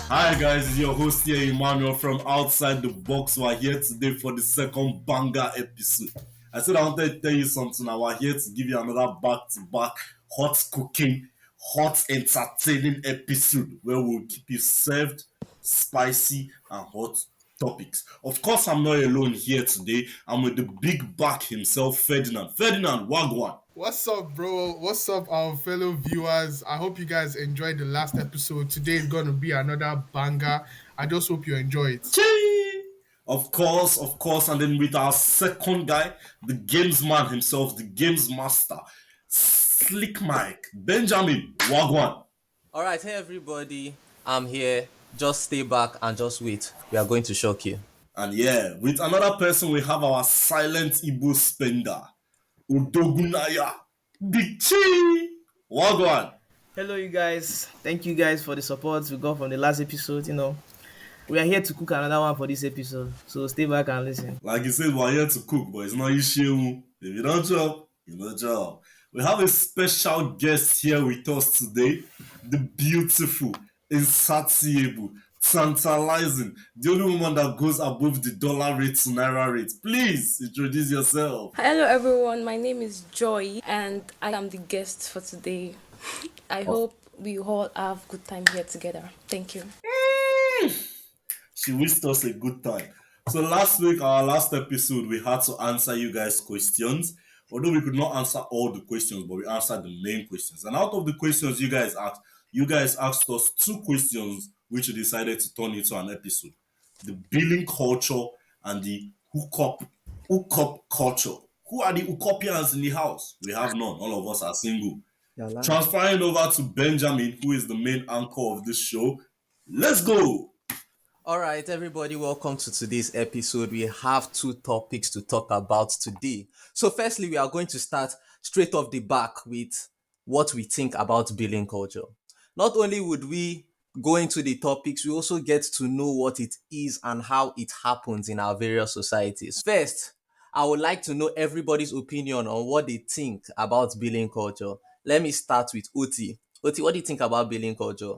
Hi guys, it's your host here, Emmanuel from Outside the Box. We're here today for the second banger episode. I said I wanted to tell you something. Now we're here to give you another back-to-back hot cooking, hot entertaining episode where we'll keep you served, spicy, and hot topics. Of course, I'm not alone here today. I'm with the big back himself, Ferdinand. Ferdinand, wagwan. What's up, bro? What's up, our fellow viewers? I hope you guys enjoyed the last episode. Today is going to be another banger. I just hope you enjoy it. Chee! Of course, and then with our second guy, the games man himself, the games master, Slick Mike, Benjamin Wagwan. All right, hey everybody, I'm here. Just stay back and just wait. We are going to shock you. And yeah, with another person, we have our silent Igbo spender, Udogunaya, Big Chi, Wagwan. Hello, you guys. Thank you guys for the support we got from the last episode. We are here to cook another one for this episode. So stay back and listen. Like you said, we're here to cook, but it's not issue. If you don't job, you don't job. We have a special guest here with us today, the beautiful, insatiable, tantalizing, the only woman that goes above the dollar rate to naira rate. Please introduce yourself. Hello everyone, my name is Joy and I am the guest for today. I hope we all have good time here together. Thank you. She wished us a good time. So last week, our last episode, we had to answer you guys' questions. Although we could not answer all the questions, but we answered the main questions. And out of the questions you guys asked us two questions which we decided to turn into an episode. The billing culture and the hookup culture. Who are the hookupians in the house? We have none. All of us are single. Transferring over to Benjamin, who is the main anchor of this show. Let's go! All right, everybody, welcome to today's episode. We have two topics to talk about today. So, firstly, we are going to start straight off the back with what we think about billing culture. Not only would we go into the topics, we also get to know what it is and how it happens in our various societies. First, I would like to know everybody's opinion on what they think about billing culture. Let me start with Oti. Oti, what do you think about billing culture?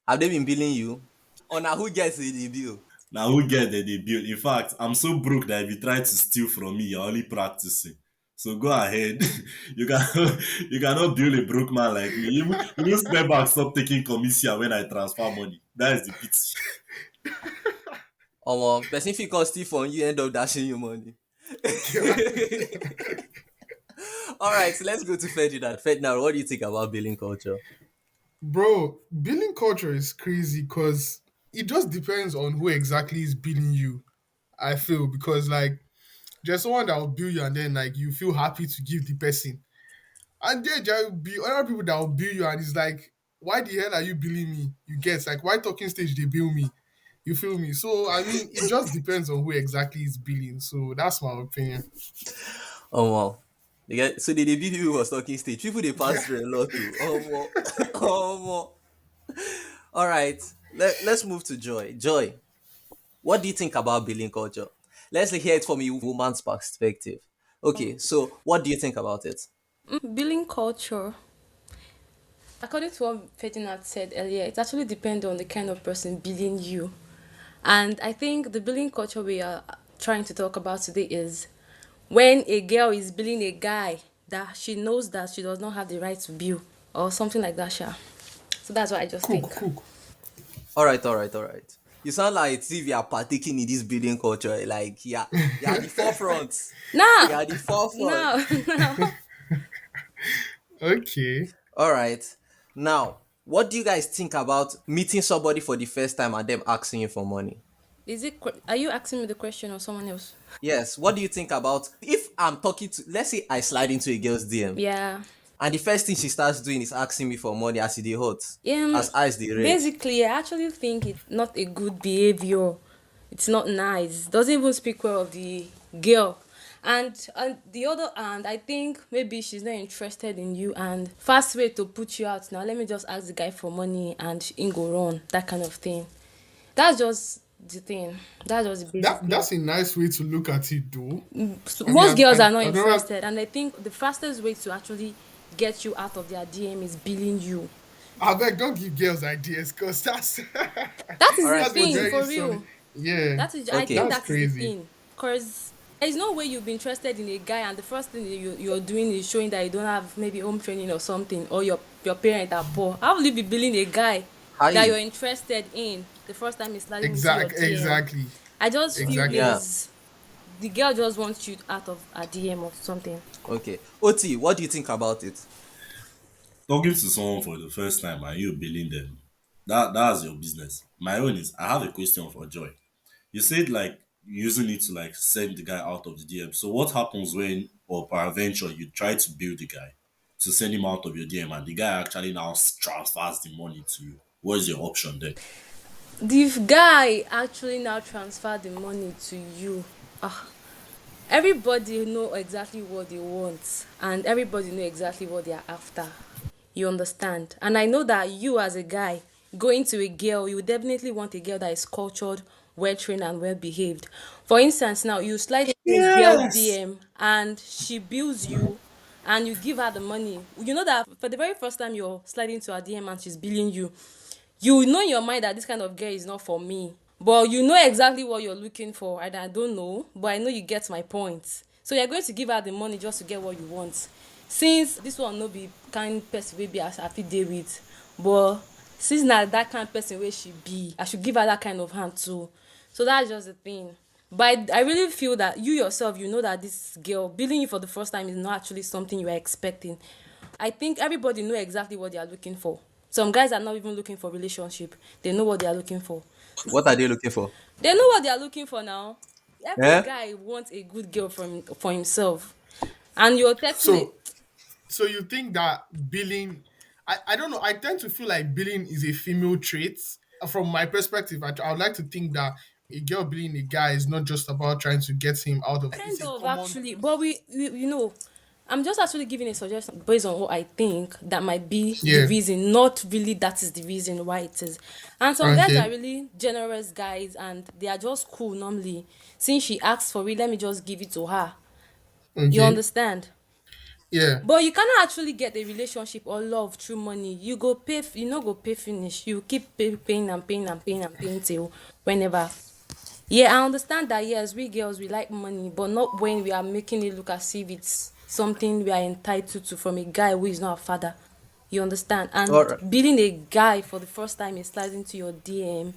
Have they been billing you? Or now who gets the bill? Now who get the bill? In fact, I'm so broke that if you try to steal from me, you're only practicing. So go ahead. you can you cannot bill a broke man like me. You step back, stop taking commission when I transfer money. That is the pity. Person fit come steal from you, end up dashing you money. All right, so let's go to Ferdinand. Ferdinand, what do you think about billing culture? Bro, billing culture is crazy because it just depends on who exactly is billing you. I feel because there's someone that will bill you and then you feel happy to give the person. And then there will be other people that will bill you and it's like, why the hell are you billing me? You get why talking stage they bill me? You feel me? So I mean it just depends on who exactly is billing. So that's my opinion. Oh wow. So the bill people was talking stage. People they pass through a lot too. Oh wow. Oh wow. All right. Let's move to Joy. Joy, what do you think about billing culture? Let's hear it from a woman's perspective. Okay, so what do you think about it? Billing culture, according to what Ferdinand said earlier, it actually depends on the kind of person billing you. And I think the billing culture we are trying to talk about today is when a girl is billing a guy that she knows that she does not have the right to bill or something like that, Sha. So that's what I just think. Cook. All right. You sound like if you are partaking in this billing culture, like you're the forefront. No, You're the forefront. no. Okay. All right. Now, what do you guys think about meeting somebody for the first time and them asking you for money? Are you asking me the question or someone else? Yes. What do you think about if I'm talking to, let's say I slide into a girl's DM Yeah. and the first thing she starts doing is asking me for money as it dey hot, Yeah. as eyes they red. Basically, I actually think it's not a good behavior. It's not nice. Doesn't even speak well of the girl. And on the other hand, I think maybe she's not interested in you and fast way to put you out. Now, let me just ask the guy for money and in go run. That kind of thing. That's just the thing. That's just the basic. That's a nice way to look at it though. So I mean, most girls are not I don't interested, and I think the fastest way to actually get you out of their DM is billing you. I beg, don't give girls ideas, cause that's That is All the right, that's a thing, Oti. very for solid. real. Yeah, I think Okay. that's that is the crazy. thing. Because there's no way you'll be interested in a guy and the first thing you're doing is showing that you don't have maybe home training or something, or your parents are poor. How will you be billing a guy that Hi. you're interested in the first time he's sliding into your DM? Exactly, I just feel exactly. Yeah. is the girl just wants you out of a DM or something. Okay. Oti, what do you think about it? Talking to someone for the first time and you billing them, that's your business. My own is I have a question for Joy. You said like using it to like send the guy out of the DM. So what happens when or peradventure you try to bill the guy to send him out of your DM and the guy actually now transfers the money to you? What is your option then? The guy actually now transfer the money to you. Ah, everybody know exactly what they want and everybody know exactly what they are after. You understand? And I know that you as a guy going to a girl, you definitely want a girl that is cultured, well trained and well behaved. For instance, now you slide into a girl Yes. DM and she bills you and you give her the money. You know that for the very first time you're sliding to her DM and she's billing you, you know in your mind that this kind of girl is not for me, but you know exactly what you're looking for, and I don't know, but I know you get my point. So you're going to give her the money just to get what you want, since this one no be kind person wey be as I fit dey with, but since na that kind person wey she be, I should give her that kind of hand too. So that's just the thing. But I really feel that you yourself, you know that this girl billing you for the first time is not actually something you are expecting. I think everybody know exactly what they are looking for. Some guys are not even looking for relationship. They know what they are looking for. What are they looking for? They know what they are looking for now. Every Eh? guy wants a good girl for himself. And you're texting it. So, so you think that billing? I don't know. I tend to feel like billing is a female trait. From my perspective, I would like to think that a girl billing a guy is not just about trying to get him out of. It's Kind a of common. actually, but you know, I'm just actually giving a suggestion based on what I think that might be the Yeah. reason, not really that is the reason why it is. And some guys are Okay. really generous guys and they are just cool normally. Since she asks for it, let me just give it to her. You Okay. understand? Yeah. But you cannot actually get a relationship or love through money. You go pay, you no go pay finish. You keep paying and paying and paying and paying till whenever. Yeah, I understand that. Yes, we girls we like money, but not when we are making it look as if it's something we are entitled to from a guy who is not a father. You understand? All And right. being a guy for the first time is sliding to your DM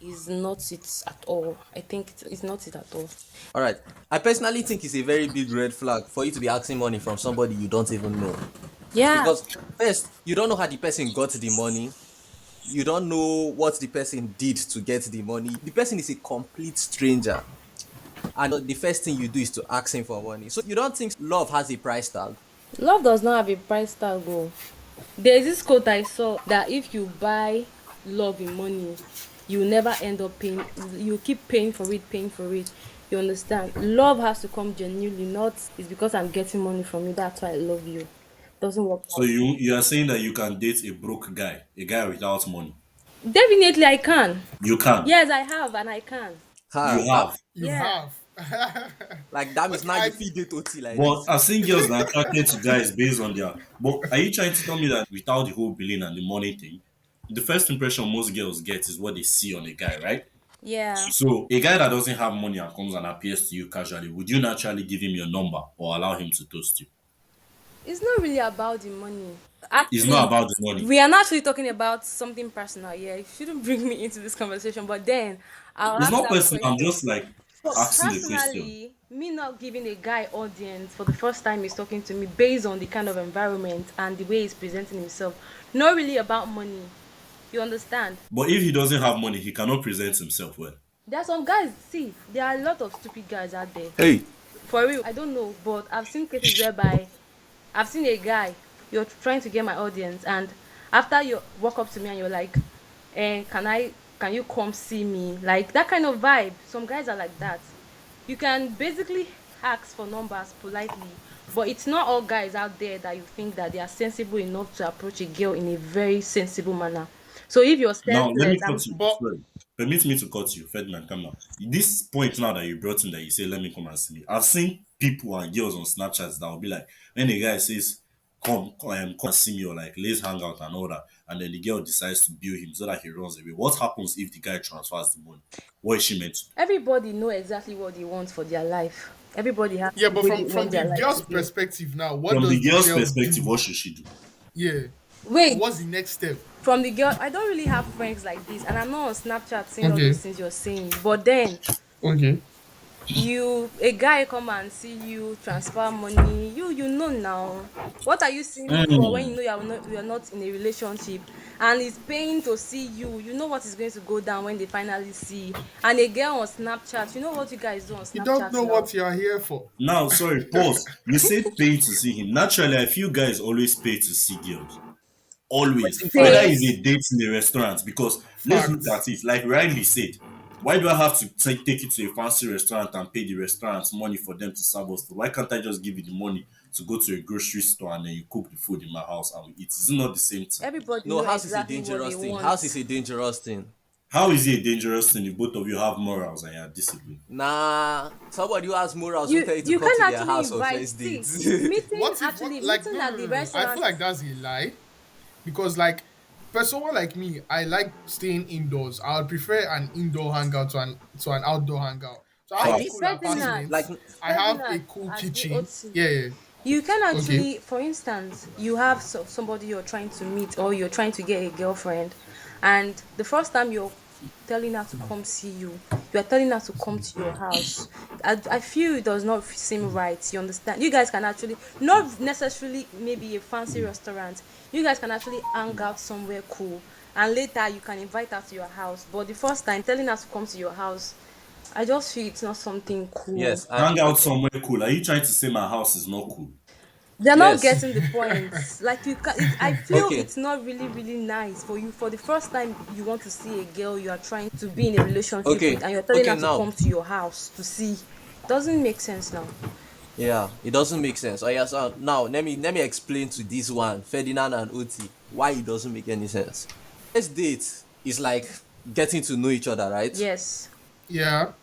is not it at all. I think it's not it at all. All right. I personally think it's a very big red flag for you to be asking money from somebody you don't even know. Yeah. Because first, you don't know how the person got the money. You don't know what the person did to get the money. The person is a complete stranger. And the first thing you do is to ask him for money. So you don't think love has a price tag? Love does not have a price tag. Oh. There's this quote I saw that if you buy love in money, you never end up paying. You keep paying for it, paying for it. You understand? Love has to come genuinely, not it's because I'm getting money from you. That's why I love you. Doesn't work So that way. you are saying that you can date a broke guy, a guy without money. Definitely, I can. You can. Yes, I have, and I can. You Ha, have. You Yeah. have. like that means Okay. now you feed it OT like But this. I've seen girls that are attracted to guys based on their. But are you trying to tell me that without the whole billing and the money thing, the first impression most girls get is what they see on a guy, right? Yeah. So a guy that doesn't have money and comes and appears to you casually, would you naturally give him your number or allow him to toast you? It's not really about the money. It's not Actually, about the money. we are not actually talking about something personal here. You shouldn't bring me into this conversation, but then I'll It's ask not that personal. I'm question. just like So asking a question. personally, me not giving a guy audience for the first time he's talking to me based on the kind of environment and the way he's presenting himself, not really about money. You understand? But if he doesn't have money, he cannot present himself well. There are some guys, see, there are a lot of stupid guys out there. Hey. For real, I don't know, but I've seen cases whereby I've seen a guy, you're trying to get my audience, and after you walk up to me and you're like, can you come see me? Like that kind of vibe. Some guys are like that. You can basically ask for numbers politely, but it's not all guys out there that you think that they are sensible enough to approach a girl in a very sensible manner. So if you're Now, let senseless, me cut you. But Sorry. Permit me to cut you, Ferdinand. Come now. This point now that you brought in that you say, let me come and see me. I've seen people and girls on Snapchats that will be like, when a guy says, come and see me, or like let's hang out and all that, and then the girl decides to bill him so that he runs away. What happens if the guy transfers the money? What is she meant to do? Everybody know exactly what they want for their life. Everybody has Yeah, the but way they from want the their life girl's to be. perspective now, what From the does the girl's girl perspective, do? what should she do? Yeah. Wait, What's the next step? from the girl, I don't really have friends like this, and I'm not on Snapchat saying all Okay. those things you're saying. But then Okay. a guy come and see you transfer money, you know now. What are you seeing it for when you know you're not in a relationship, and he's paying to see you? You know what is going to go down when they finally see. And a girl on Snapchat, you know what you guys do on You don't Snapchat know now. what you're here for. Now, sorry, pause. You said pay to see him. Naturally, I feel guys always pay to see girls. Always. Wetin Whether Pay. it's facts. a date in a restaurant, because let's look Facts. at it, like Riley said, why do I have to take you to a fancy restaurant and pay the restaurant's money for them to serve us food? Why can't I just give you the money to go to a grocery store and then you cook the food in my house and we eat? Is it not the same thing? Everybody No, know house is a exactly what they dangerous thing. want. House is a dangerous thing. How is it a dangerous thing if both of you have morals and you are disciplined? Nah, somebody who has morals will you tell you to you come can to their actually house on invite, first see, dates. What if what like meeting no at no the no no. I feel restaurant like is that's a lie. Because like for someone like me, I like staying indoors. I would prefer an indoor hangout to an outdoor hangout. So I I have a did cool Facts. see Ferdinand. like apartment. I have a Ferdinand, cool agree kitchen. Oti. Yeah, yeah. You can Okay. actually, for instance, you have somebody you're trying to meet, or you're trying to get a girlfriend, and the first time you're telling her to come see you, you are telling her to come to your house. I feel it does not seem right. You understand? You guys can actually, not necessarily maybe a fancy restaurant, you guys can actually hang out somewhere cool, and later you can invite her to your house. But the first time telling her to come to your house, I just feel it's not something cool. yes, Hang out okay. somewhere cool. Are you trying to say my house is not cool? They're not Yes. getting the point. Like you can, I feel Okay. it's not really really nice for you, for the first time you want to see a girl you are trying to be in a relationship Okay. with, and you're telling Okay her to now. come to your house to see. Doesn't make sense now. Yeah, it doesn't make sense. Oh yeah, so now let me explain to this one, Ferdinand and Oti, why it doesn't make any sense. First date is like getting to know each other, right? Yes. Yeah.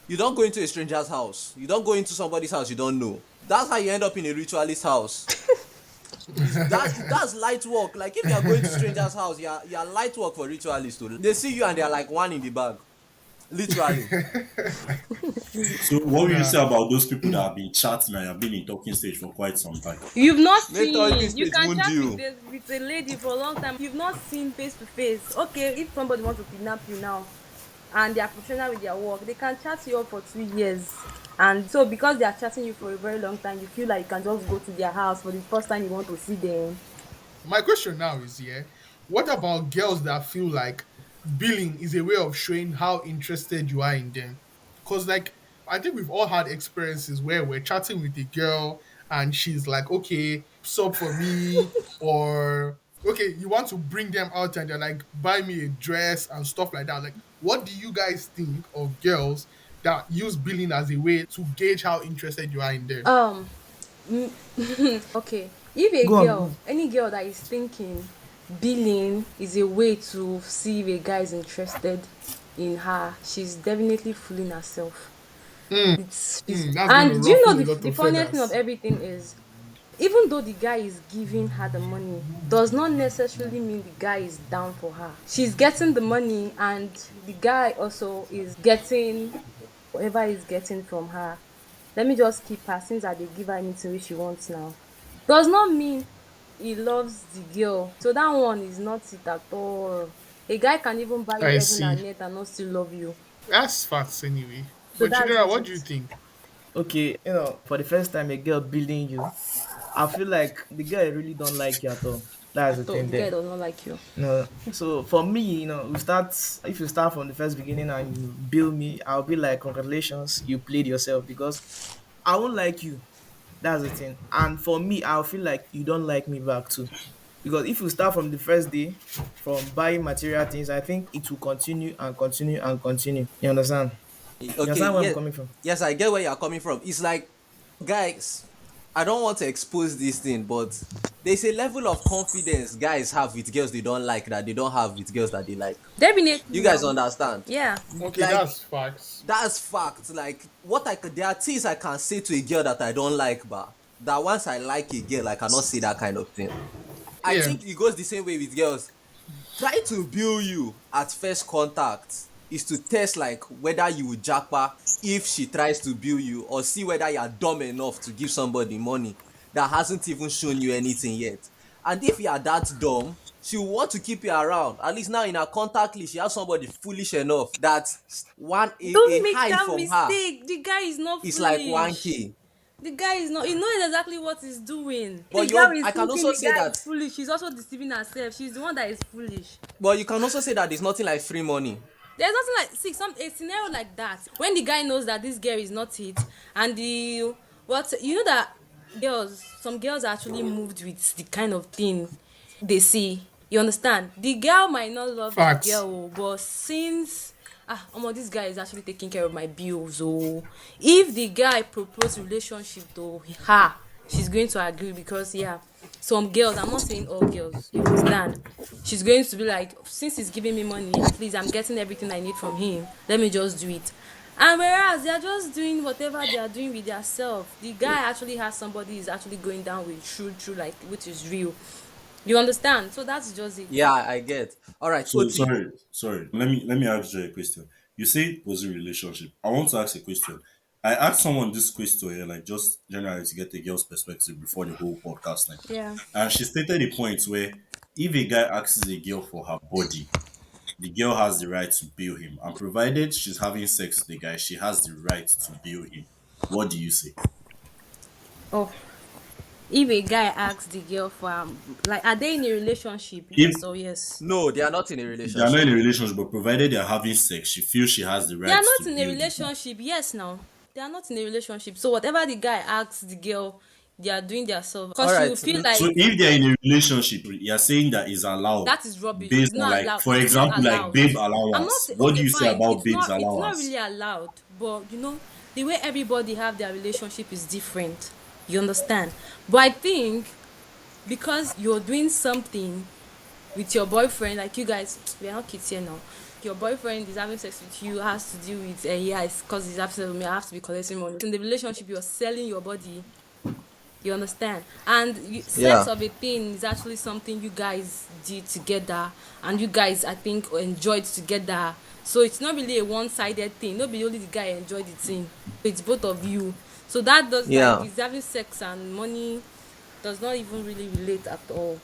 You don't go into a stranger's house. You don't go into somebody's house you don't know. That's how you end up in a ritualist house. That's light work. Like if you are going to stranger's house, you are light work for ritualists too. They see you and they are like one in the bag. Literally. So what will you Nah. say about those people that have been chatting and have been in talking stage for quite some time? You've not Make talking seen. You stage can wound chat you. with a lady for a long time. You've not seen face to face. Okay, if somebody wants to kidnap you now, and they are professional with their work, they can chat you up for 2 years. And so because they are chatting you for a very long time, you feel like you can just go to their house for the first time you want to see them. My question now is, yeah, what about girls that feel like billing is a way of showing how interested you are in them? Because, like, I think we've all had experiences where we're chatting with a girl and she's like, okay, sub for me, or okay, you want to bring them out and they're like, buy me a dress and stuff like that. Like, what do you guys think of girls that use billing as a way to gauge how interested you are in them? Um, okay. If a Go on, go girl, on. any girl that is thinking billing is a way to see if a guy is interested in her, she's definitely fooling herself. It's she's, That's going to and do you know ruffle a lot the of funniest thing of feathers. everything is, even though the guy is giving her the money, does not necessarily mean the guy is down for her. She's getting the money, and the guy also is getting whatever he's getting from her. Let me just keep her, since I dey give her anything which she wants now. Does not mean he loves the girl. So that one is not it at all. A guy can even buy you I heaven see. and earth and not still love you. That's facts anyway. So But that's Chidera, just what do you it. think? Okay, for the first time a girl building you, I feel like the girl really don't like you at all. I That's the thought thing the guy there. does not like you. No. So for me, we start if you start from the first beginning and you build me, I'll be like, congratulations, you played yourself because I won't like you. That's the thing. And for me, I'll feel like you don't like me back too. Because if you start from the first day, from buying material things, I think it will continue and continue and continue. You understand? You Okay, understand where I'm yeah, coming from? yes, I get where you're coming from. It's like, guys, I don't want to expose this thing, but there's a level of confidence guys have with girls they don't like that they don't have with girls that they like. Definitely You guys now. understand? Yeah. Okay, Like, that's facts. that's fact. Like, there are things I can say to a girl that I don't like, but that once I like a girl, I cannot say that kind of thing. I Yeah. think it goes the same way with girls. Try to build you at first contact is to test like whether you will japa if she tries to build you, or see whether you are dumb enough to give somebody money that hasn't even shown you anything yet. And if you are that dumb, she will want to keep you around. At least now in her contact list, she has somebody foolish enough that a Don't make high that from her mistake. The guy is not is like foolish. 1k. The guy is not. He knows exactly what he's doing. The But girl you is I can thinking also the say guy is that foolish. She's also deceiving herself. She's the one that is foolish. but you can also say that there's nothing like free money. There's nothing like see some a scenario like that when the guy knows that this girl is not it, and the what you know that some girls are actually moved with the kind of thing they see. You understand? The girl might not love the Facts. girl, oh, but since this guy is actually taking care of my bills, oh, if the guy propose relationship to her, she's going to agree because yeah, some girls, I'm not saying all girls, you understand, she's going to be like, since he's giving me money, at least I'm getting everything I need from him, let me just do it. And whereas they are just doing whatever they are doing with their self, the guy actually has somebody he's actually going down with true like, which is real. You understand? So that's just it. Yeah, I get. All right, So Oti. sorry. Let me ask you a question. You say it was a relationship. I want to ask a question. I asked someone this question here, like just generally to get a girl's perspective before the whole podcast thing. Yeah. And she stated a point where if a guy asks a girl for her body, the girl has the right to bill him. And provided she's having sex with the guy, she has the right to bill him. What do you say? Oh, if a guy asks the girl for like, are they in a relationship? If Yes or yes? No, they are not in a they are not in relationship. a relationship, but provided they are having sex, she feels she has the They right are to not in a bill the guy. relationship. Yes, now they are not in a relationship. So whatever the guy asks the girl, they are doing their self All because she will right. feel So like if they're in a relationship, you're saying that is allowed that is rubbish. based It's on not like, allowed. for It's not example, like allowed. babe I'm not allowance. saying What do okay, you say fine. about It's babes not. It's not allowance? really allowed. But you know, the way everybody have their relationship is different. You understand? But I think because you're doing something with your boyfriend, like you guys, we are not kids here now. Your boyfriend is having sex with you, has to deal with, yeah, it's because he's having sex with me, I have to be collecting money. In the relationship, you're selling your body, you understand? And sex Yeah. of a thing is actually something you guys did together, and you guys, I think, enjoyed together. So it's not really a one-sided thing. Not be only the guy enjoyed the thing. It's both of you. So that does like Yeah. is having sex and money does not even really relate at all.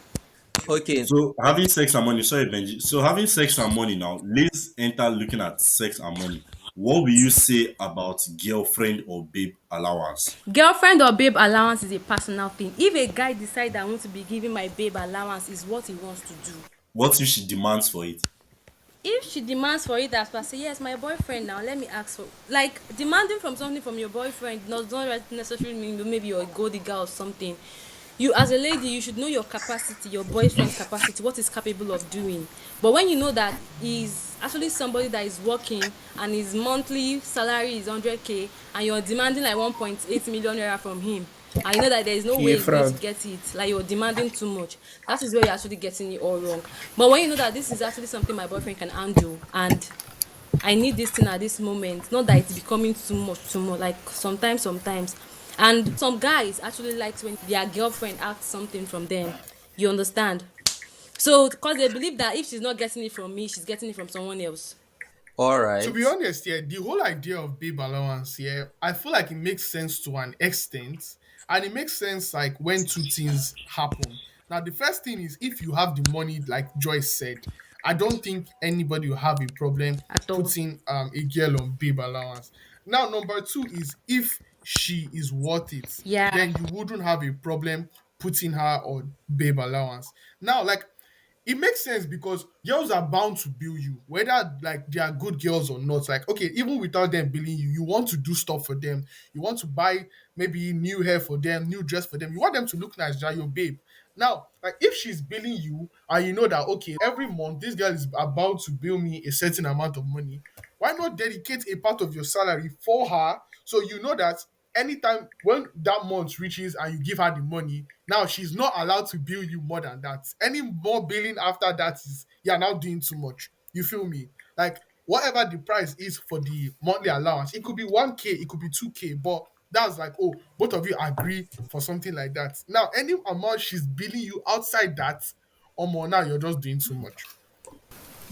Okay. So having sex and money, sorry Benji. So having sex and money now, let's enter looking at sex and money. What will you say about girlfriend or babe allowance? Girlfriend or babe allowance is a personal thing. If a guy decide I want to be giving my babe allowance is what he wants to do. What if she demands for it? If she demands for it as per say yes my boyfriend now let me ask for like demanding from something from your boyfriend does not necessarily mean maybe you're a gold digger or something. You as a lady you should know your capacity, your boyfriend's capacity, what he's capable of doing. But when you know that he's actually somebody that is working and his monthly salary is 100k and you're demanding like 1.8 million naira from him, and you know that there is no He way a he's going to fraud. get it, like you're demanding too much, that is where you're actually getting it all wrong. But when you know that this is actually something my boyfriend can handle and I need this thing at this moment, not that it's becoming too much, like sometimes. And some guys actually likes when their girlfriend asks something from them, you understand? So because they believe that if she's not getting it from me, she's getting it from someone else. All To right. be honest, yeah, the whole idea of babe allowance, yeah, I feel like it makes sense to an extent, and it makes sense like when two things happen. Now, the first thing is if you have the money, like Joyce said, I don't think anybody will have a problem At all. putting a girl on babe allowance. Now, number two is if she is worth it, Yeah. then you wouldn't have a problem putting her on babe allowance. Now, like it makes sense because girls are bound to bill you, whether like they are good girls or not. Like, okay, even without them billing you, you want to do stuff for them. You want to buy maybe new hair for them, new dress for them. You want them to look nice, they're your babe. Now, like if she's billing you and you know that okay, every month this girl is about to bill me a certain amount of money, why not dedicate a part of your salary for her so you know that anytime when that month reaches and you give her the money, now she's not allowed to bill you more than that. Any more billing after that is you're now doing too much. You feel me? Like whatever the price is for the monthly allowance, it could be 1k, it could be 2k, but That's like, oh, both of you agree for something like that. Now, any amount she's billing you outside that, or more, now you're just doing too much.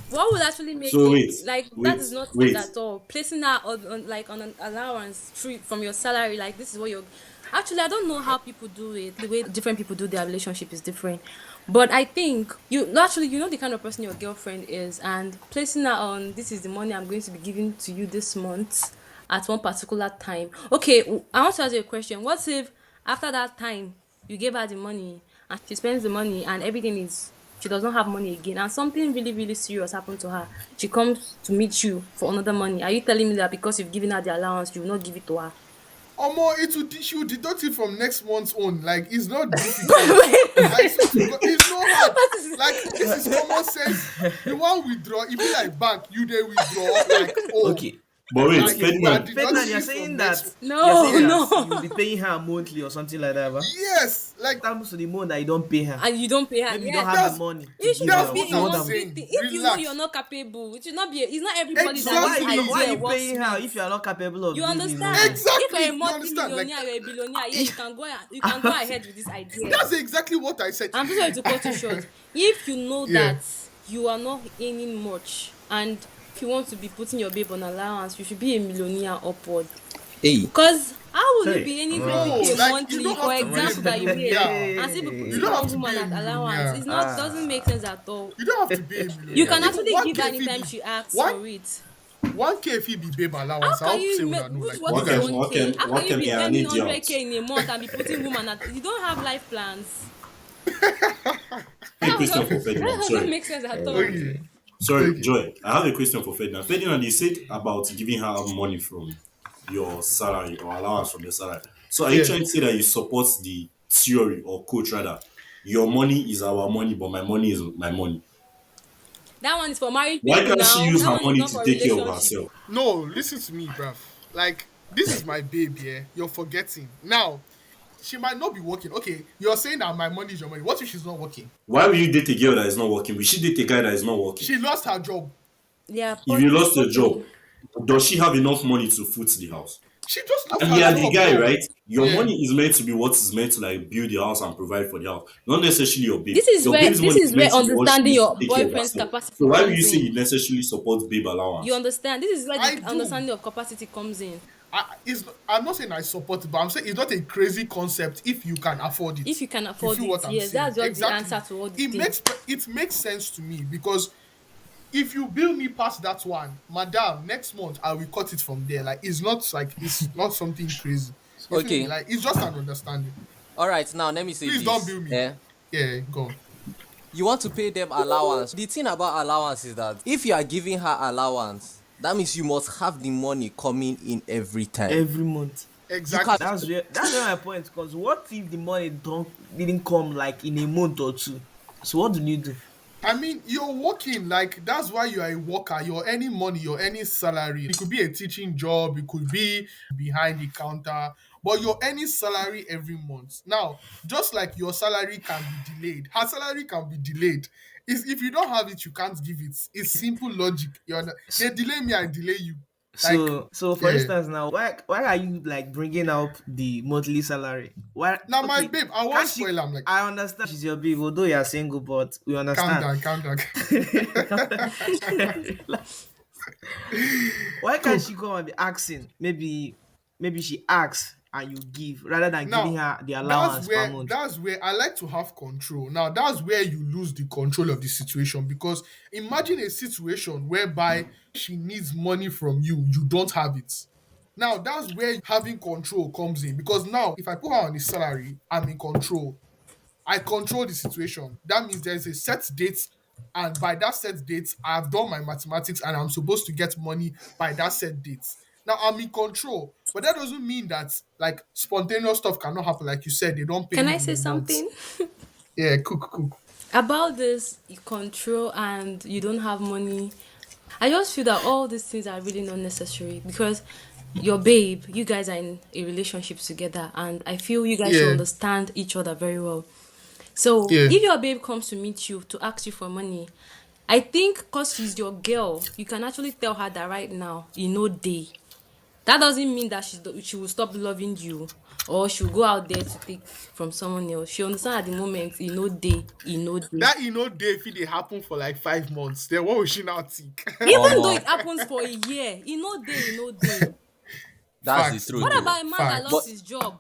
What would actually make So it wait, like that wait, is not it wait. at all. Placing that on like on an allowance free from your salary, like this is what you're actually I don't know how people do it. The way different people do their relationship is different. But I think you actually you know the kind of person your girlfriend is and placing that on this is the money I'm going to be giving to you this month at one particular time. Okay, I want to ask you a question. What if after that time you gave her the money and she spends the money and everything is she does not have money again and something really really serious happened to her, she comes to meet you for another money, are you telling me that because you've given her the allowance you will not give it to her? Or more, she will deduct it from next month's own. Like, it's not difficult. I swear to God, it's not hard. Like, this is common sense. You want withdraw, if you like bank, you they withdraw. Like, oh, Okay. But wait, like we are Ferdinand, Ferdinand, deducting you're it saying from that next. you're No, saying that no. you'll be paying her monthly or something like that, but Yes, like what happens to the month that you don't pay her? And you don't pay her, Maybe you don't yes. have the that's money to It should give not that's her. be what So a I'm what one have big saying. thing. If you know you're Relax. not capable, it should not be. It's not everybody that So this Exactly. why are idea you works paying her with. if you are not capable of You doing it? understand? No. If you're a Exactly. You understand? Like, multi-millionaire, you're a billionaire, yeah, you can go ahead with this idea. that's exactly what I said. I'm so sorry to cut you short. If you know Yeah. that you are not earning much, and if you want to be putting your babe on allowance, you should be a millionaire upward. Hey. Cause how will you Hey, be earning No, 20K like you monthly, don't for have to be a example, that you paid, millionaire. and still be You putting don't hey. have one to be woman a at allowance? millionaire. It's not doesn't make sense at all. You don't have to be a You millionaire. can Even actually one give her K if anytime be she asks one for it. 1K if he be babe How allowance. I can hope say you una make know. which Like what you what is can guys. what 1K? can How can what you can be be an earning idiot? 100K in a month and be putting woman at you don't have life plans? I have a question for That Ferdinand. does not Sorry, make sense at all. Okay. Hey. sorry, Okay. Joy. I have a question for Ferdinand. Ferdinand, you said about giving her money from your salary or allowance from your salary. So are you Yeah. trying to say that you support the theory or quote rather, your money is our money, but my money is my money? That one is for married Why people can't she now. use That her one is money not to for take care of relationship. herself? No, listen to me, bruv. Like, this is my babe, yeah. You're forgetting. Now, she might not be working. Okay, you're saying that my money is your money. What if she's not working? Why will you date a girl that is not working? Will she date a guy that is not working? She lost her job. Yeah, If you it's lost your possible. job, does she have enough money to foot the house? She just lost And her he are the job, guy, though. right? Your Yeah. money is meant to be what is meant to like build your house and provide for the house, not necessarily your babe. This is Your where babe's this money is is meant where to be what she understanding needs to your take care of boyfriend's herself. capacity So why will you comes say in. you necessarily support babe You allowance? understand? This is where I the do. understanding of capacity comes in. I'm not saying I support it, but I'm saying it's not a crazy concept if you can afford it. If you can You afford feel it, what I'm yes, saying? that's just the Exactly. answer to all the It thing. makes sense to me because if you bill me past that one, madam, next month I will cut it from there. Like it's not something crazy. You feel me? Okay. Like it's just an understanding. All right. Now let me say Please don't this. bill me. Eh? Yeah, go on. You want to pay them allowance. The thing about allowance is that if you are giving her allowance, that means you must have the money coming in every time. Every month. You can Exactly. That's where my point because what if the money don't didn't come like in a month or two? So what do you do? I mean, you're working, like that's why you're a worker. You're earning money, you're earning salary. It could be a teaching job, it could be behind the counter, but you're earning salary every month. Now, just like your salary can be delayed, her salary can be delayed. Is if you don't have it, you can't give it. It's simple logic. They delay me, I delay you. Like, So for yeah. instance now, why are you like bringing up the monthly salary? Why? Now, my Okay, babe, I won't can't she? spoil. I'm like, I understand she's your babe, although you're single, but we calm understand. down, calm down. Why can't Cool. she come and be asking? Maybe she asks and you give rather than giving Now, her the that's allowance per where month. that's where I like to have control. Now, that's where you lose the control of the situation because imagine a situation whereby she needs money from you, you don't have it. Now, that's where having control comes in because now, if I put her on the salary, I'm in control. I control the situation. That means there's a set date, and by that set date, I've done my mathematics and I'm supposed to get money by that set date. Now I'm in control, but that doesn't mean that like spontaneous stuff cannot happen. Like you said, they don't pay Can you I in say a month. something Yeah, cook. about this control and you don't have money? I just feel that all these things are really not necessary because your babe, you guys are in a relationship together, and I feel you guys should Yeah, understand each other very well. So yeah. if your babe comes to meet you to ask you for money, I think because she's your girl, you can actually tell her that right now, you know, day. That doesn't mean that she will stop loving you or she'll go out there to take from someone else. She understand at the moment, e no day. That day if it happen for like 5 months, then what will she now think? Even though Omo, it happens for a year, e no day. that's the Facts truth What though. though. about a man that But lost Facts. his job?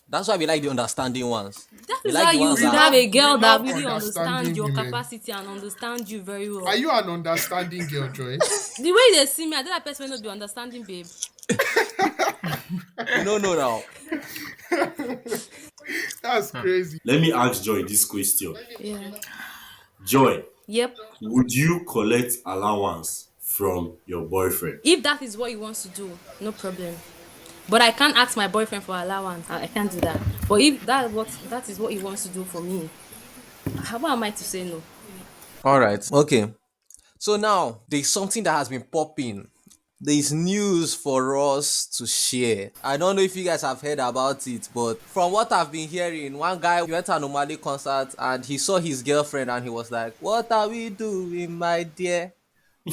that's why we like the understanding ones. That We is like why the you ones We should that have a love we girl that love really understands understanding your women. capacity and understands you very Are well. you an understanding girl, Joy? The way they see me, I think that person will not be understanding, babe. we don't know now. That's crazy. Let me ask Joy this question. Yeah. Joy, Yep. would you collect allowance from your boyfriend? If that is what he wants to do, no problem. But I can't ask my boyfriend for allowance. I can't do that. But if that is what he wants to do for me, how am I to say no? All right. Okay. So now there's something that has been popping. There's news for us to share. I don't know if you guys have heard about it, but from what I've been hearing, one guy went to an Omale concert and he saw his girlfriend and he was like, "What are we doing, my dear?"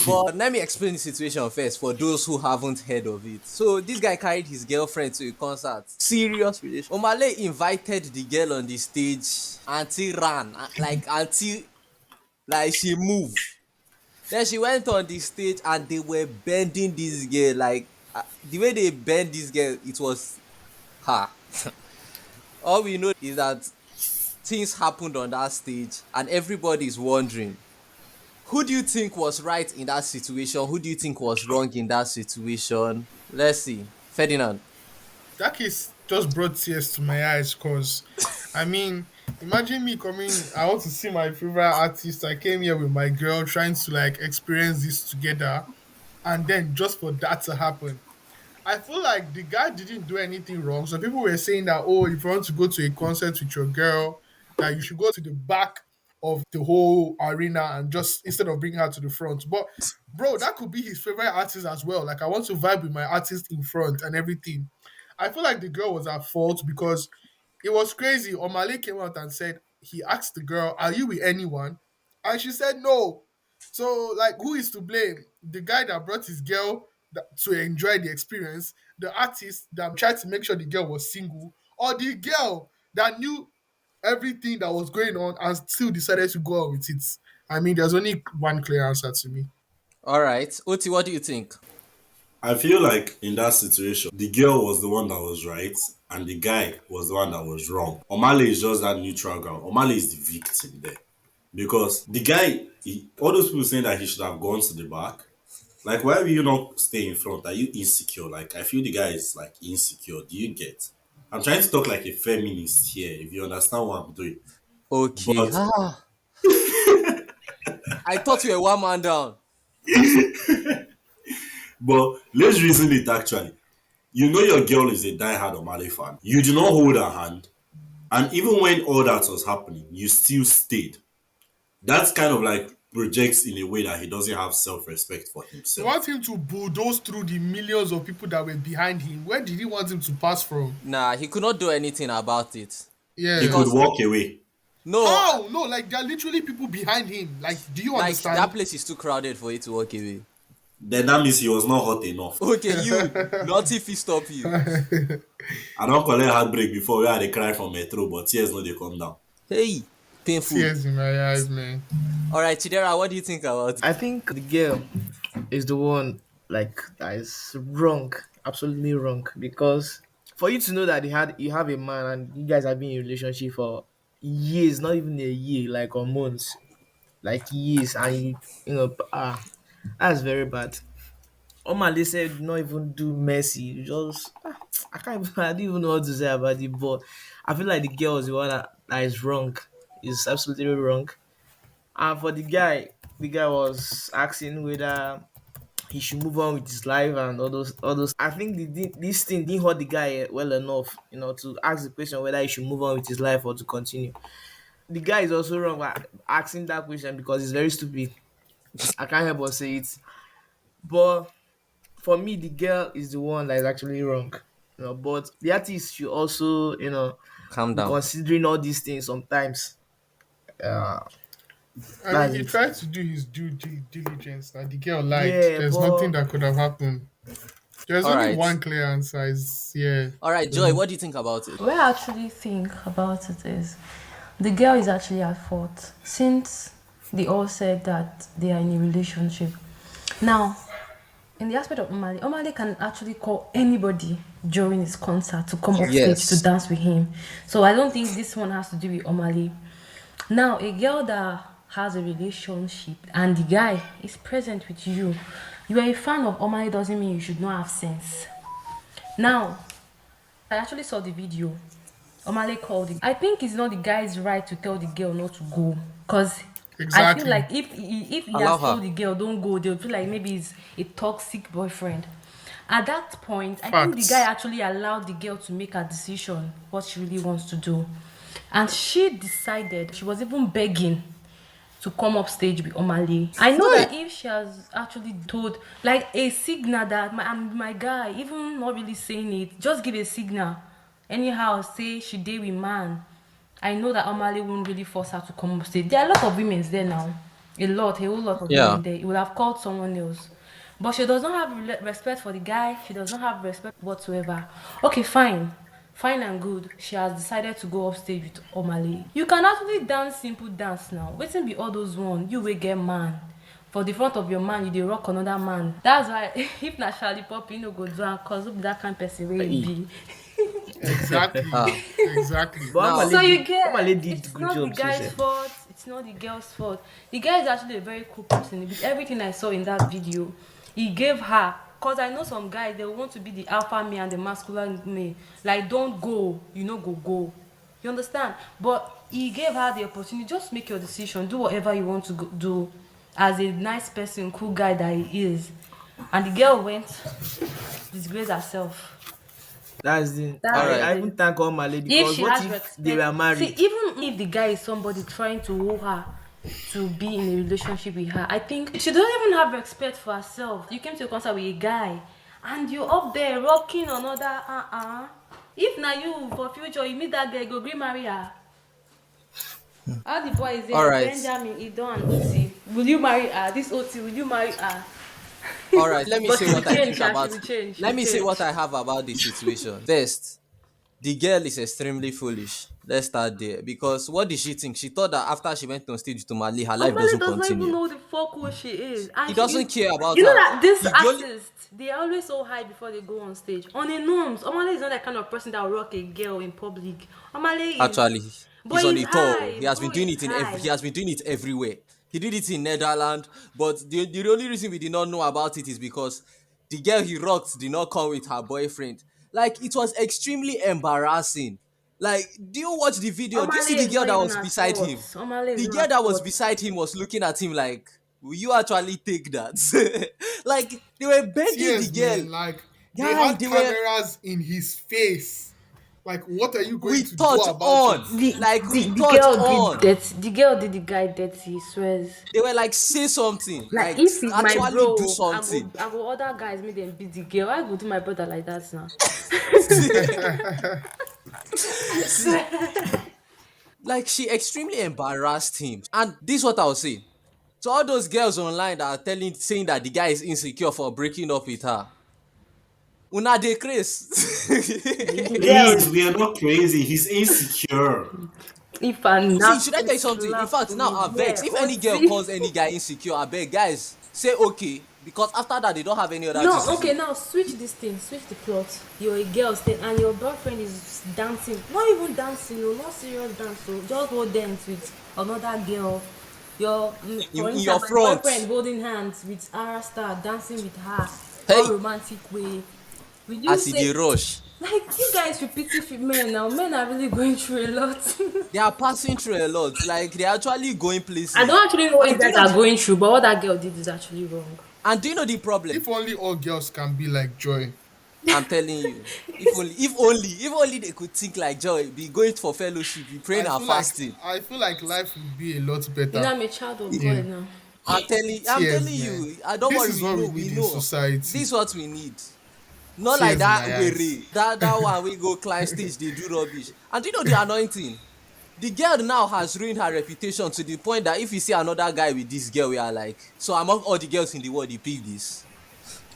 But let me explain the situation first for those who haven't heard of it. So this guy carried his girlfriend to a concert. Serious relation. Omale invited the girl on the stage. Auntie ran. Like auntie, like she moved. Then she went on the stage and they were bending this girl. Like the way they bend this girl, it was her. All we know is that things happened on that stage and everybody is wondering, who do you think was right in that situation? Who do you think was wrong in that situation? Let's see. Ferdinand. That case just brought tears to my eyes because, I mean, imagine me coming. I want to see my favorite artist. I came here with my girl trying to like experience this together, and then just for that to happen. I feel like the guy didn't do anything wrong. So people were saying that, oh, if you want to go to a concert with your girl, that you should go to the back of the whole arena and just instead of bringing her to the front. But bro, that could be his favorite artist as well. Like I want to vibe with my artist in front and everything. I feel like the girl was at fault because it was crazy. Omale came out and said he asked the girl, "Are you with anyone?" And she said no. So, like, who is to blame? The guy that brought his girl to enjoy the experience, the artist that tried to make sure the girl was single, or the girl that knew everything that was going on and still decided to go on with it? I mean, there's only one clear answer to me. All right. Oti, what do you think? I feel like in that situation, the girl was the one that was right and the guy was the one that was wrong. Omale is just that neutral ground. Omale is the victim there. Because the guy, all those people saying that he should have gone to the back, like, why will you not stay in front? Are you insecure? Like, I feel the guy is like insecure. Do you get? I'm trying to talk like a feminist here, if you understand what I'm doing. Okay. But I thought you were one man down. let's reason it actually. You know your girl is a diehard Omale fan. You do not hold her hand. And even when all that was happening, you still stayed. That's kind of like projects in a way that he doesn't have self-respect for You want himself. him to bulldoze through the millions of people that were behind him. Where did he want him to pass from? Nah, he could not do anything about it. He could Yeah. Because walk away. no, How? No, like there are literally people behind him. Like, do you like that understand? place is too crowded for you to walk away. Then that means he was not hot enough. Okay, you nothing fit stop you. I don't collect heartbreak before where they cry from metro, but tears no they come down. Hey, painful. Tears in my eyes, man. All right, Chidera, what do you think about it? I think the girl is the one like that is wrong, absolutely wrong. Because for you to know that you have a man and you guys have been in a relationship for years, not even a year, like or months, like years, and that's very bad. Omale said not even do mercy. Just I can't even, I don't even know what to say about it, but I feel like the girl is the one that is wrong. Is absolutely wrong. And for the guy was asking whether he should move on with his life and all those. I think this thing didn't hurt the guy well enough, to ask the question whether he should move on with his life or to continue. The guy is also wrong by asking that question because it's very stupid. I can't help but say it. But for me, the girl is the one that is actually wrong. But the artist should also, Calm be down. considering all these things sometimes. Uh, I mean, that's he it. tried to do his due diligence. That the girl lied. Yeah, There's nothing but that could have happened. There's All only right. one clear answer. Is yeah. All right, Joy, Mhm. what do you think about it? What I actually think about it is the girl is actually at fault since they all said that they are in a relationship. Now, in the aspect of Omale can actually call anybody during his concert to come up stage to Yes. dance with him. So I don't think this one has to do with Omale. Now, a girl that has a relationship and the guy is present with you, you are a fan of Omale doesn't mean you should not have sense. Now, I actually saw the video. Omale called it. I think it's not the guy's right to tell the girl not to go. Because I feel Exactly. like if he Allow has her. told the girl don't go, they'll feel like maybe he's a toxic boyfriend. At that point, I think the guy Facts. actually allowed the girl to make a decision what she really wants to do. And she decided, she was even begging to come up stage with Omale. I know Hey. that if she has actually told, like a signal that I'm my guy, even not really saying it, just give a signal. Anyhow, say she did with man. I know that Omale won't really force her to come up stage. There are a lot of women there now. A whole lot of Yeah. women there. He would have called someone else. But she does not have respect for the guy. She does not have respect whatsoever. Okay, fine. Fine and good. She has decided to go upstage with Omale. You can actually dance simple dance now. Wetin be all those one? You will get man. For the front of your man, you dey rock another man. That's why if na Charlie Pop, you no go do am cause who be that kind person wey you Eh, be. Exactly. Ah. Exactly. But Now, So you Amale get did it's good not the job, so guy's sef. fault, it's not the girl's fault. The guy is actually a very cool person. With everything I saw in that video, he gave her because I know some guys they want to be the alpha male and the masculine male. Like don't go, you know go. You understand? But he gave her the opportunity. Just make your decision. Do whatever you want to do as a nice person, cool guy that he is. And the girl went, disgraced herself. That's the all That's I right. even it. thank Omale If because she what has if they respect, were see, married? even if the guy is somebody trying to woo her to be in a relationship with her, I think she doesn't even have respect for herself. You came to a concert with a guy and you're up there rocking another if na you for future you meet that girl, you go gree marry her. All the boys All there, right. Benjamin, Idon and Oti, will you marry her? This Oti, will you marry her? All right. Let me But say she will what I change, think she about will change, she let will me say what change. I have about the situation. First, the girl is extremely foolish. Let's start there. Because what did she think? She thought that after she went on stage to Mali, her life Omale doesn't does not even continue. know who the fuck who she is. He And she doesn't you care about you know her. that this The only artists they are always so high before they go on stage. On a norms, Omale is not that kind of person that will rock a girl in public. Omale is Actually, but he's on he's a tour. high. Bro Doing is it in high. he has been doing it everywhere. He did it in Netherlands, but the only reason we did not know about it is because the girl he rocked did not come with her boyfriend. Like it was extremely embarrassing. Like, do you watch the video? Do you see Omale the is girl not that even was at beside fault. him? Omale is The not girl at that was fault. beside him was looking at him like, will you actually take that? Like they were begging the Tears, girl. man. Like they Guy, had they were cameras in his face. Like, what are you going with to do touch about it? on. Like with The touch girl did on. that. The girl did the guy dirty. He swears. They were like, say something, Like like if he's my actually do bro, something. I go other guys make them beat the girl. I go do my brother like that now. I See, swear. like she extremely embarrassed him. And this is what I'll say. So all those girls online that are saying that the guy is insecure for breaking up with her. Una de craze. The He girl, is. We are not crazy. He's insecure. if I See, should I naturally tell you something? In slap fact, now me, I vex. yeah, If any girl Oti. calls any guy insecure, I beg guys, say okay. Because after that, they don't have any other thing No, to okay, do. now switch this thing, switch the plot. You're a girl stay, and your boyfriend is dancing. Not even dancing, no, not serious dance, so just go dance with another girl. Your, for In your instance, my boyfriend front. holding hands with Ara Star, dancing with her, all Hey, romantic way. Will you as he dey say, rush. like, you guys should pity men now? Men are really going through a lot. They are passing through a lot. Like they're actually going I places. don't actually know what you And do you guys know are the going through, but what that girl did is actually wrong. and do you know the problem? If only all girls can be like Joy. I'm telling you. If only they could think like Joy, be going for fellowship, be praying I and feel like fasting. I feel like life would be a lot You know, better. I'm a child of Yeah. God now. I'm Tears, telling man. you. I don't This worry, is what we we need in know. This society. is what we need. Not like Tears in that my way. eyes. That one we go climb stage, they do rubbish. And do you know the anointing? The girl now has ruined her reputation to the point that if you see another guy with this girl, we are like, so among all the girls in the world, you pick this.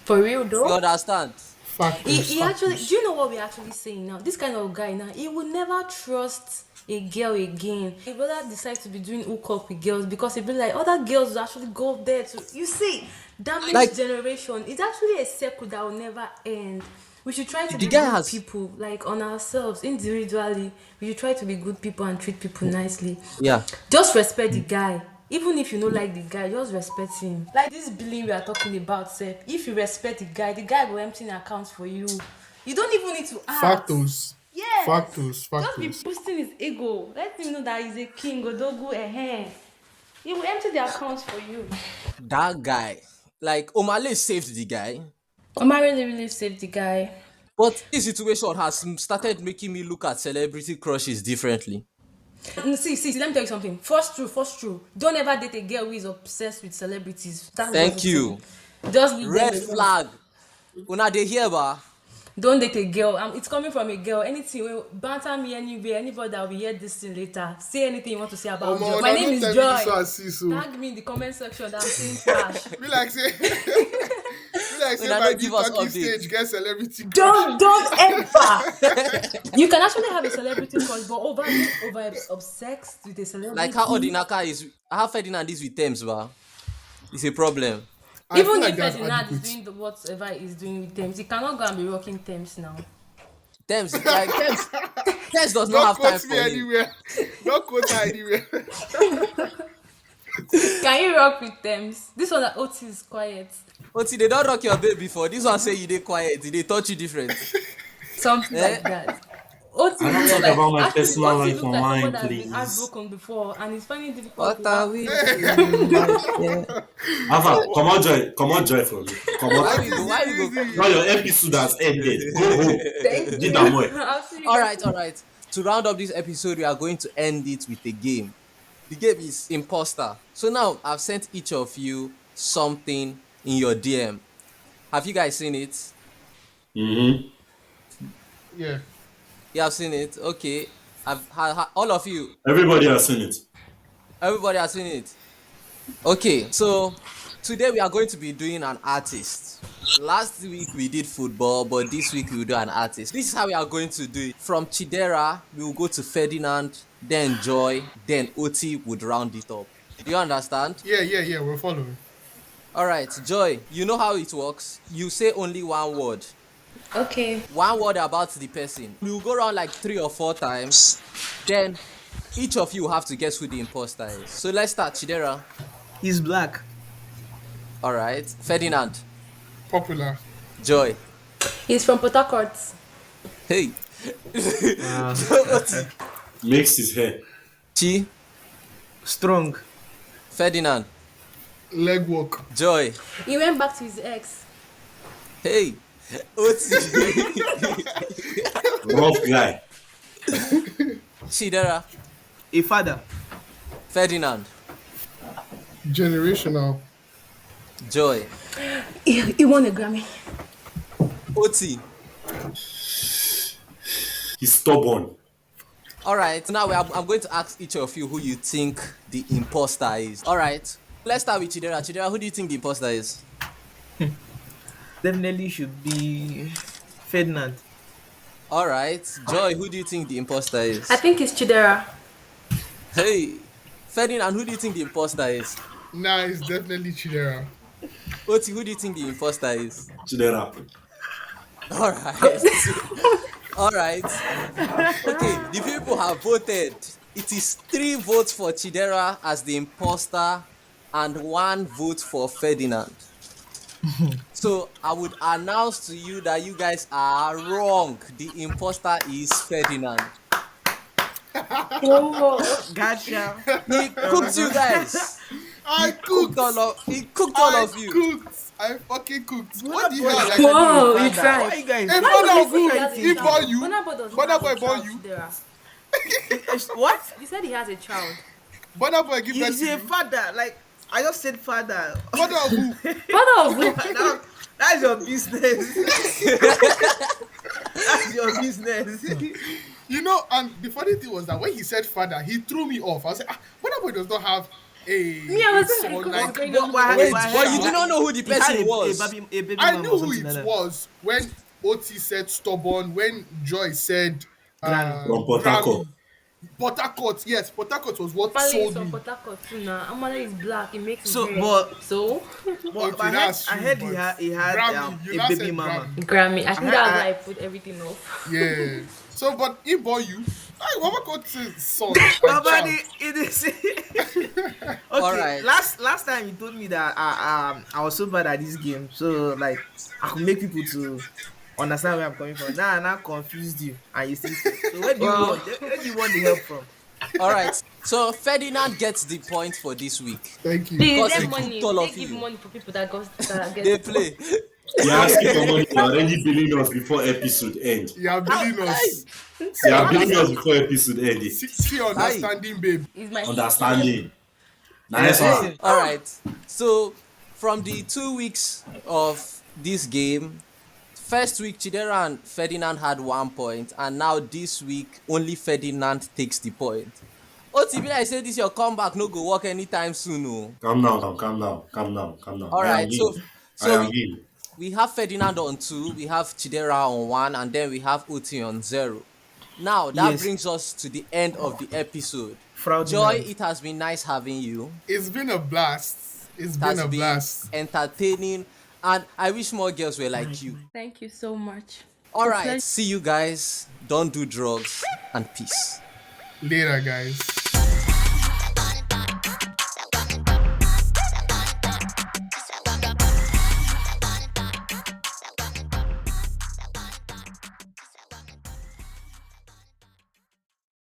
For real You though? understand? Factors, He actually, factors. do you know what we're actually saying now? This kind of guy now, he will never trust a girl again. He rather decide to be doing hookup with girls because he'll be like, other girls will actually go there to. You see, Like damaged generation. It's actually a circle that will never end. We should try to the be guy good has, people, like on ourselves individually. We should try to be good people and treat people nicely. yeah. Just respect the guy. Even if you don't like the guy, just respect him. Like this billing we are talking about, sef. If you respect the guy will empty an account for you. You don't even need to ask. Factors. Yes. Factors. Just be Factors. boosting his ego. Let him know that he's a king, Odogu, He will empty the account for you. That guy, like Omale saved the guy, Omar really saved the guy. but this situation has started making me look at celebrity crushes differently. See, let me tell you something. First true. Don't ever date a girl who is obsessed with celebrities. That's just the Thank thing. you. Just leave them Red alone. flag. Una dey hear ba? Don't date a girl. It's coming from a girl. Anything, banter me anywhere. Anybody that will hear this thing later. Say anything you want to say about Joy. My name is Tell me Joy. this one, see so. Tag me in the comment section that I'm saying trash. Be like say, be like say Una my no give new us talking update. stage get celebrity. Don't ever. You can actually have a celebrity crush, but over obsessed with a celebrity. Like how Odinaka is, how Ferdinand is with Thames ba? It's a problem. I feel Even like if that's Ferdinand is adequate. doing whatever he's doing with Thames, he cannot go and be rocking Thames now. Thames, like Thames does not Don't have time quote for me him. anywhere. Don't quote her anywhere. Can you rock with Thames? This one that Otis is quiet. Oti, they don't rock your baby before. This one say you dey quiet, they touch you different. Something Eh? like that. Otis I don't looks talk like about my actually personal Otis life looks like someone online, that has been please. heartbroken before and he's finding it difficult What to are have we sex. doing? Alpha, come on, joy from me. Come Why on. we go? Why we go? Now your episode has ended. Go home. Thank Get you. that way. I'll see you All guys. right, all right. To round up this episode, we are going to end it with a game. The game is imposter. So now I've sent each of you something in your DM. Have you guys seen it? Mm-hmm. Yeah. You have seen it. Okay. All of you. Everybody has seen it. Everybody has seen it. Okay. So today we are going to be doing an artist. Last week we did football, but this week we will do an artist. This is how we are going to do it. From Chidera, we will go to Ferdinand, then Joy, then Oti would round it up. Do you understand? Yeah. We're following. All right, Joy, you know how it works. You say only one word. Okay. One word about the person. We will go around like 3 or 4 times. Then each of you have to guess who the imposter is. So let's start. Chidera. He's black. All right. Ferdinand. Popular. Joy. He's from Port Harcourt. Hey. Makes his hair. Chi. Strong. Ferdinand. Leg work. Joy. He went back to his ex. Hey. Oti. Rough guy. Chidera. A father. Ferdinand. Generational. Joy. He won a Grammy. Oti. He's stubborn. All right. Now I'm going to ask each of you who you think the imposter is. All right. Let's start with Chidera. Chidera, who do you think the imposter is? Definitely should be Ferdinand. All right. Joy, who do you think the imposter is? I think it's Chidera. Hey. Ferdinand, who do you think the imposter is? Nah, it's definitely Chidera. Oti, who do you think the imposter is? Chidera. All right. All right. Okay, the people have voted. It is 3 votes for Chidera as the imposter and 1 vote for Ferdinand. So I would announce to you that you guys are wrong. The imposter is Ferdinand. Gotcha. He cooked you guys. I cooked. He cooked all I of you. cooked. I fucking cooked. What the hell? Like, Whoa, you Why tried. you guys? Hey, Why Father, would you say he has a he child? born you. Burna Boy does Burna not Boy have a born child, you. Chidera. What? He said he has a child. Burna Boy give birth He's to a you. father. Like I just said, father. Father of who? Father of who? That's your business. That's your business. You know, and the funny thing was that when he said father, he threw me off. I was like, Burna Boy does not have a I was son, like, like, what's going on? Wait, but you do not know who the He had person was. a baby I mama knew or who something it like that. was when OT said stubborn. When Joy said Grammy. From Port Harcourt. Grammy. Port Harcourt, yes, Port Harcourt was what Amale is sold from me. Port Harcourt too now. Amale is black. He makes his So, hair. but So, Okay, that's I true, heard but he had Grammy, you a now baby said mama. Grammy. Grammy. I think that's I why I put everything off. Yeah. So, but he bought you. I what got son and Baba, child. it is. All Okay, right. last time you told me that I was so bad at this game, so like I could make people to understand where I'm coming from. Now I now confused you, and you still fail. So where do you Well, want? Where do you want the help from? all right. So Ferdinand gets the point for this week Thank you. Please, because he get Thank you. cooked money. all They of give you. money for people that get They the point. play. You're asking for money. You're already billing us before episode end. You are How? billing Hey, us. You See, are How is billing understand, us that? before episode end. see hey. understanding, babe. It's my Understanding. Nice Listen, one. All right. So from the 2 weeks of this game, first week Chidera and Ferdinand had 1 point, and now this week only Ferdinand takes the point. OTB, I say this your comeback no go work anytime soon. Oh. Calm down, calm down. All I am right. So him. I so am we him. we have Ferdinand on 2, we have Chidera on 1, and then we have Oti on 0. Now that yes, brings us to the end of the episode. Joy, fraudulent. it has been nice having you. It's been a blast. It's It been has a been blast. entertaining, and I wish more girls were like you. Thank you so much. All For right, pleasure. see you guys. Don't do drugs, and peace. Later, guys.